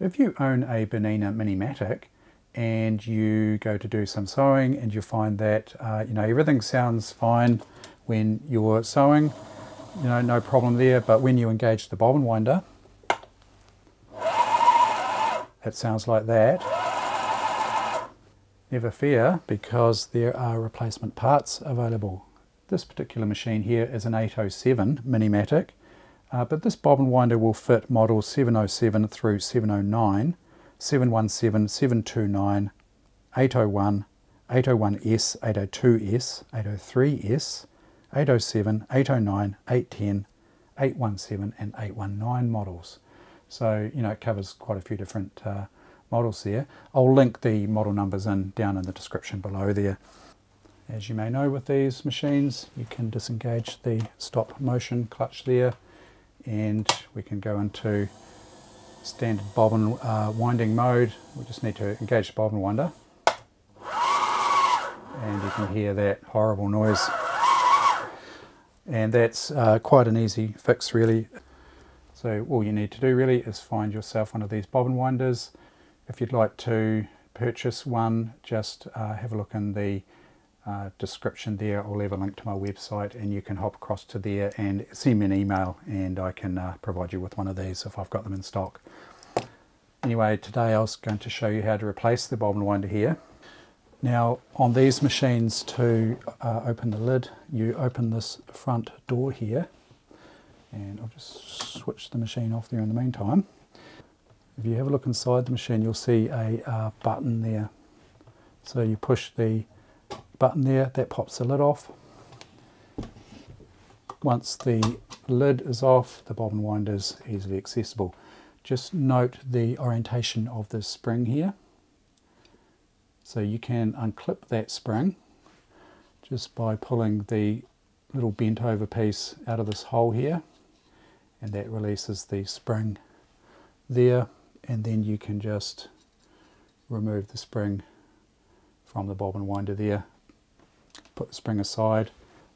If you own a Bernina Minimatic and you go to do some sewing and you find that everything sounds fine when you're sewing, no problem there, but when you engage the bobbin winder, it sounds like that. Never fear, because there are replacement parts available. This particular machine here is an 807 Minimatic, but this bobbin winder will fit models 707 through 709, 717, 729, 801, 801S, 802S, 803S, 807, 809, 810, 817 and 819 models. So, it covers quite a few different models there. I'll link the model numbers down in the description below there. As you may know, with these machines, you can disengage the stop motion clutch there, and we can go into standard bobbin winding mode. We just need to engage the bobbin winder, and you can hear that horrible noise. And that's quite an easy fix, really. So all you need to do really is find yourself one of these bobbin winders. If you'd like to purchase one, just have a look in the description there. I'll leave a link to my website, and you can hop across to there and send me an email, and I can provide you with one of these if I've got them in stock. Anyway, today I was going to show you how to replace the bobbin winder here. Now, on these machines, to open the lid, you open this front door here, and I'll just switch the machine off there in the meantime. If you have a look inside the machine, you'll see a button there. So you push the button there, that pops the lid off. Once the lid is off, the bobbin winder is easily accessible. Just note the orientation of this spring here. So you can unclip that spring just by pulling the little bent over piece out of this hole here, and that releases the spring there, and then you can just remove the spring from the bobbin winder there. Put the spring aside,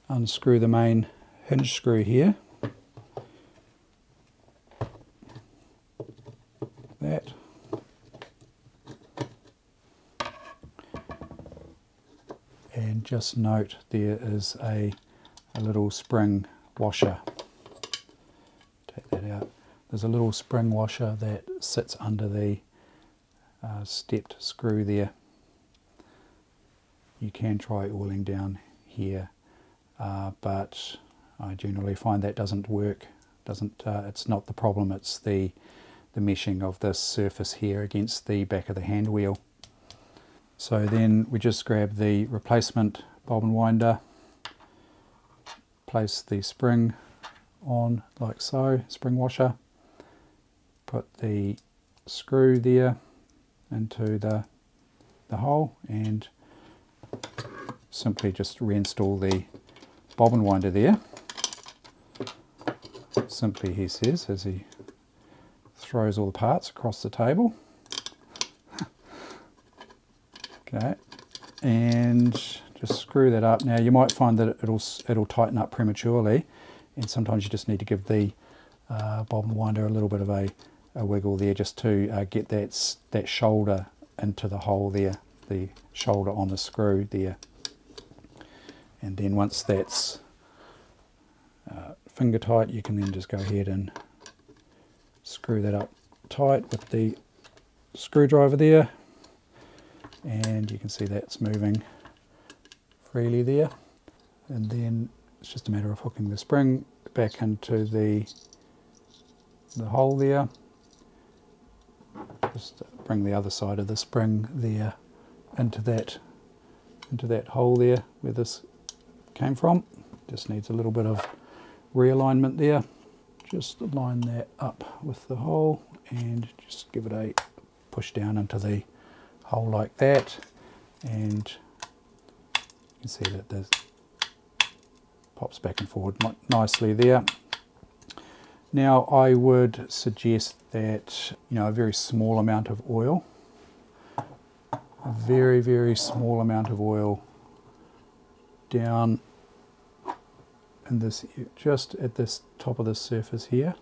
unscrew the main hinge screw here, that, and just note there is a little spring washer. Take that out. There's a little spring washer that sits under the stepped screw there. You can try oiling down here, but I generally find that doesn't work. It's not the problem, it's the meshing of this surface here against the back of the hand wheel. So then we just grab the replacement bobbin winder, place the spring on like so, spring washer, put the screw there into the hole, and simply just reinstall the bobbin winder there. Simply, he says, as he throws all the parts across the table. Okay, and just screw that up. Now you might find that it'll tighten up prematurely, and sometimes you just need to give the bobbin winder a little bit of a wiggle there, just to get that shoulder into the hole there, the shoulder on the screw there. And then once that's finger tight, you can then just go ahead and screw that up tight with the screwdriver there, and you can see that's moving freely there. And then it's just a matter of hooking the spring back into the hole there. Just bring the other side of the spring there into that hole there where this came from. Just needs a little bit of realignment there. Just line that up with the hole and just give it a push down into the hole like that, and you can see that this pops back and forward nicely there. Now I would suggest that a very small amount of oil, a very, very small amount of oil down in this, just at this top of the surface here.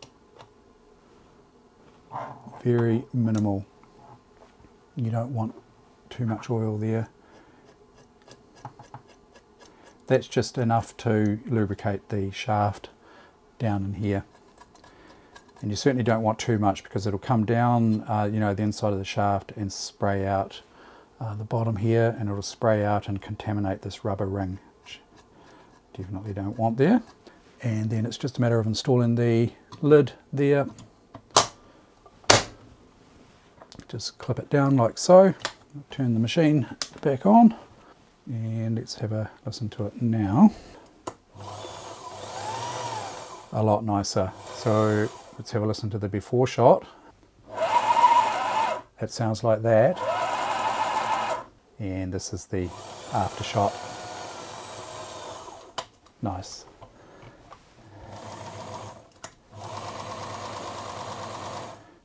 very minimal. You don't want too much oil there. That's just enough to lubricate the shaft down in here. And you certainly don't want too much, because it'll come down, you know, the inside of the shaft and spray out the bottom here, and it'll spray out and contaminate this rubber ring, which definitely don't want there. And then it's just a matter of installing the lid there. Just clip it down like so. Turn the machine back on, and let's have a listen to it now. A lot nicer. So let's have a listen to the before shot. It sounds like that. And this is the after shot. Nice.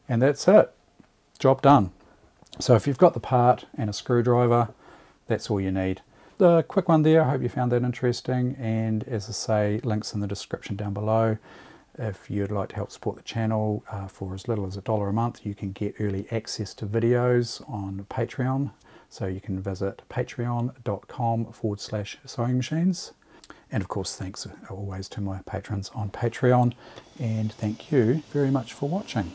And that's it. Job done. So if you've got the part and a screwdriver, that's all you need. The quick one there, I hope you found that interesting, and as I say, links in the description down below. If you'd like to help support the channel for as little as $1 a month, you can get early access to videos on Patreon. So you can visit patreon.com/sewing machines. And of course, thanks always to my patrons on Patreon, and thank you very much for watching.